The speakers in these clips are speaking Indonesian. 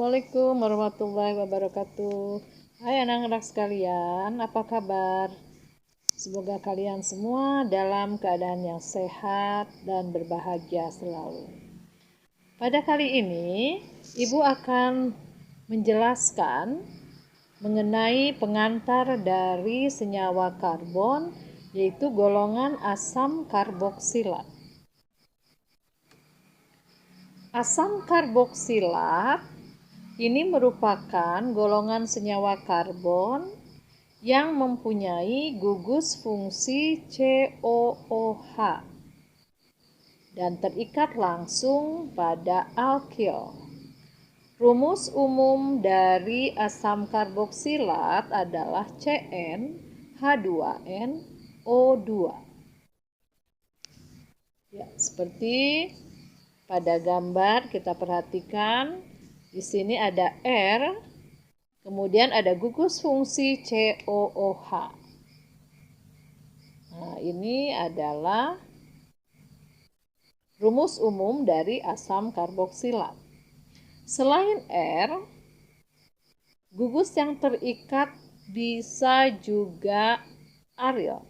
Assalamualaikum warahmatullahi wabarakatuh. Hai anak-anak sekalian, apa kabar? Semoga kalian semua dalam keadaan yang sehat dan berbahagia selalu. Pada kali ini, Ibu akan menjelaskan mengenai pengantar dari senyawa karbon, yaitu golongan asam karboksilat. Asam karboksilat ini merupakan golongan senyawa karbon yang mempunyai gugus fungsi COOH dan terikat langsung pada alkil. Rumus umum dari asam karboksilat adalah CnH2nO2. Ya, seperti pada gambar kita perhatikan, di sini ada R, kemudian ada gugus fungsi COOH. Nah, ini adalah rumus umum dari asam karboksilat. Selain R, gugus yang terikat bisa juga aril.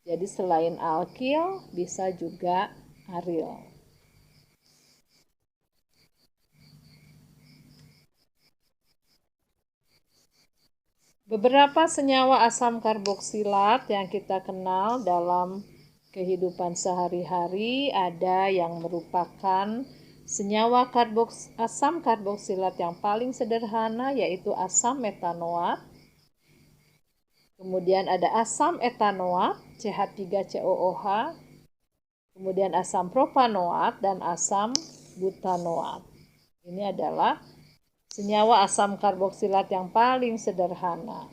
Jadi selain alkil bisa juga aril. Beberapa senyawa asam karboksilat yang kita kenal dalam kehidupan sehari-hari ada yang merupakan senyawa asam karboksilat yang paling sederhana, yaitu asam metanoat. Kemudian ada asam etanoat, CH3COOH. Kemudian asam propanoat dan asam butanoat. Ini adalah senyawa asam karboksilat yang paling sederhana.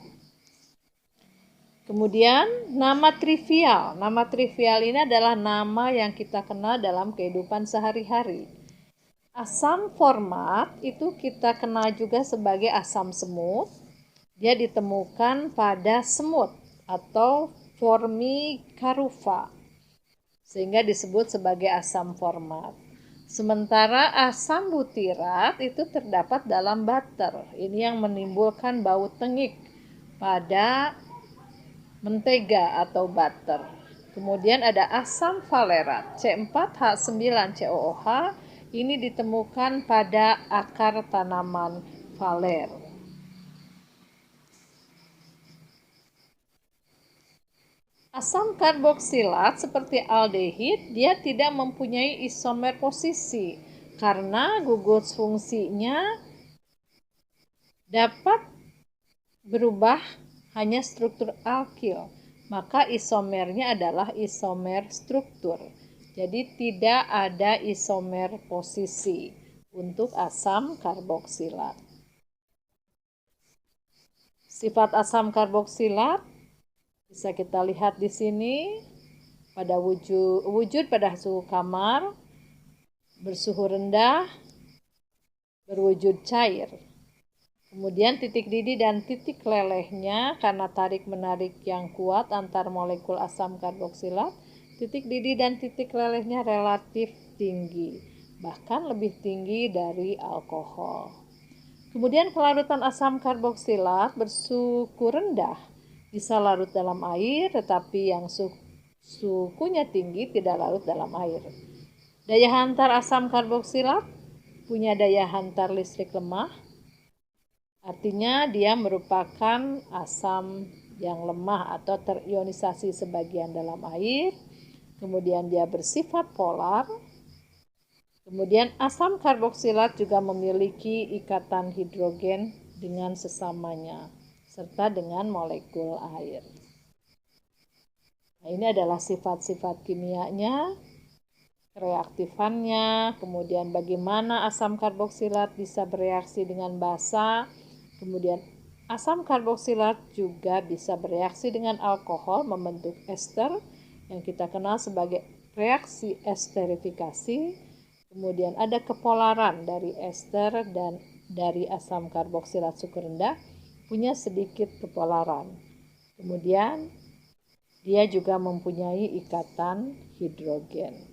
Kemudian nama trivial. Nama trivial ini adalah nama yang kita kenal dalam kehidupan sehari-hari. Asam format itu kita kenal juga sebagai asam semut. Dia ditemukan pada semut atau Formicaruva, sehingga disebut sebagai asam format. Sementara asam butirat itu terdapat dalam butter. Ini yang menimbulkan bau tengik pada mentega atau butter. Kemudian ada asam valerat, C4H9COOH. Ini ditemukan pada akar tanaman valer. Asam karboksilat seperti aldehid, dia tidak mempunyai isomer posisi karena gugus fungsinya dapat berubah hanya struktur alkil. Maka isomernya adalah isomer struktur. Jadi tidak ada isomer posisi untuk asam karboksilat. Sifat asam karboksilat bisa kita lihat di sini pada wujud pada suhu kamar, bersuhu rendah, berwujud cair. Kemudian titik didih dan titik lelehnya karena tarik-menarik yang kuat antar molekul asam karboksilat, titik didih dan titik lelehnya relatif tinggi, bahkan lebih tinggi dari alkohol. Kemudian kelarutan asam karboksilat bersuhu rendah bisa larut dalam air, tetapi yang suhunya tinggi tidak larut dalam air. Daya hantar asam karboksilat punya daya hantar listrik lemah. Artinya dia merupakan asam yang lemah atau terionisasi sebagian dalam air. Kemudian dia bersifat polar. Kemudian asam karboksilat juga memiliki ikatan hidrogen dengan sesamanya serta dengan molekul air. Nah, ini adalah sifat-sifat kimianya, reaktifannya, kemudian bagaimana asam karboksilat bisa bereaksi dengan basa. Kemudian asam karboksilat juga bisa bereaksi dengan alkohol membentuk ester yang kita kenal sebagai reaksi esterifikasi. Kemudian ada kepolaran dari ester dan dari asam karboksilat suhu rendah punya sedikit kepolaran. Kemudian dia juga mempunyai ikatan hidrogen.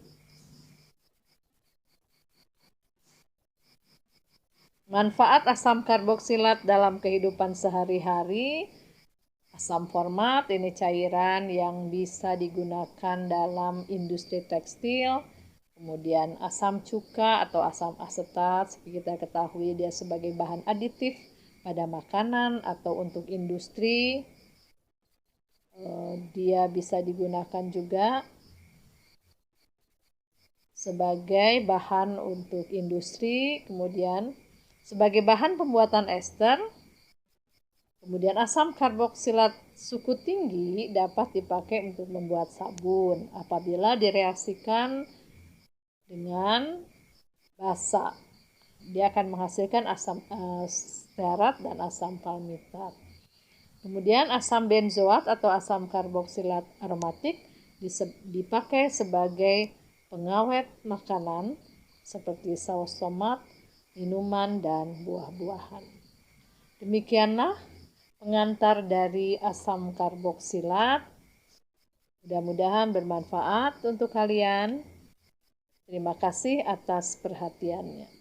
Manfaat asam karboksilat dalam kehidupan sehari-hari. Asam format ini cairan yang bisa digunakan dalam industri tekstil. Kemudian asam cuka atau asam asetat, seperti kita ketahui dia sebagai bahan aditif pada makanan atau untuk industri. Dia bisa digunakan juga sebagai bahan untuk industri, kemudian sebagai bahan pembuatan ester. Kemudian asam karboksilat suku tinggi dapat dipakai untuk membuat sabun apabila direaksikan dengan basa. Dia akan menghasilkan asam stearat dan asam palmitat. Kemudian asam benzoat atau asam karboksilat aromatik dipakai sebagai pengawet makanan seperti saus tomat, minuman, dan buah-buahan. Demikianlah pengantar dari asam karboksilat. Mudah-mudahan bermanfaat untuk kalian. Terima kasih atas perhatiannya.